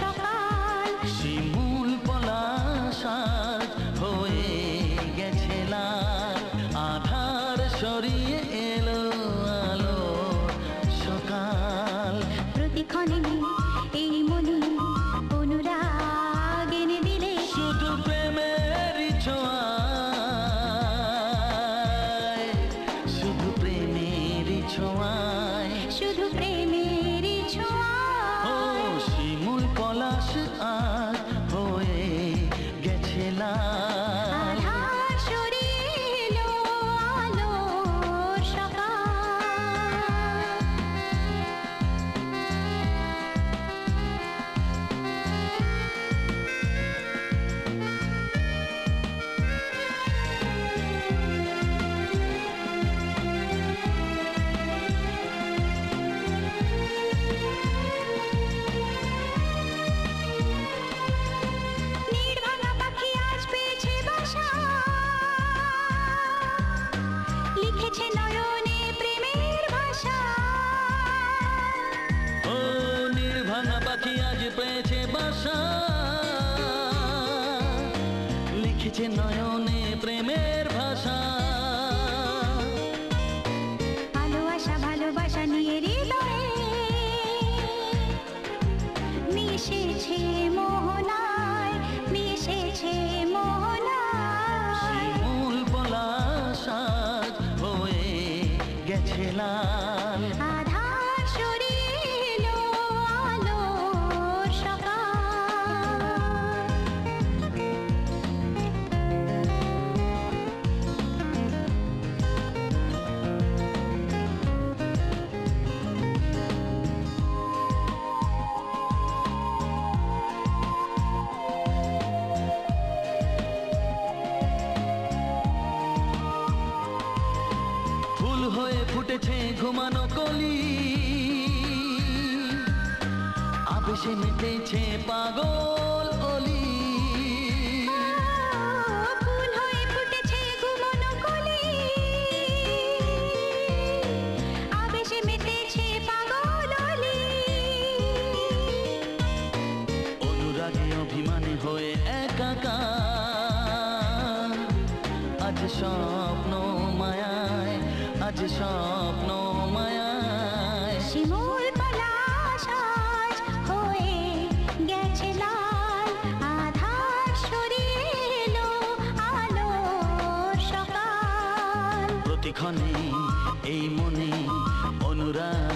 সকাল। শিমুল পলাশ আজ হয়ে গেছে লাল, আধার সরিয়ে এলো আলো সকাল। প্রতিক্ষণে এই মনে অনুরাগ এনে দিলে শুধু প্রেমেরই ছোঁয়ায়, শুধু প্রেমেরই ছোঁয়ায়, শুধু প্রেমেরই ছোঁয়ায়। ও শিমুল পলাশ আজ হয়ে গেছে লাল। আধার সরিয়ে এলো আলোর সকাল। নীড়ভাঙা পাখি আজ পেয়েছে বাসা, লিখেছে নয়নে প্রেমের ভাষা। ও নির্ভাঙা পাখি আজ পেয়েছে বাসা, লিখেছে নয়নে প্রেমের ভাষা। আলো আশা ভালোবাসা নিয়ে হৃদয়ে মিশেছে মোহনায়, মিশেছে মোহনায়। শিমুল পলাশ আজ হয়ে গেছে লাল। আধার সরিয়ে এলো আলোর সকাল। ফুল হয়ে ফুটেছে ঘুমানো কলি, আবেশে মেতেছে পাগল অলি। ফুল হয়ে ফুটেছে ঘুমনো কলি, আবেশে মেতেছে পাগল অলি। অনুরাগে অভিমানে হয়ে একাকার, আজ স্বপ্ন মায়ায়, আজ স্বপ্ন মায়ায়। শিমুল পলাশ আজ হয়ে গেছে লাল, আধার সরিয়ে এলো আলোর সকাল। প্রতিক্ষণে এই মনে অনুরাগ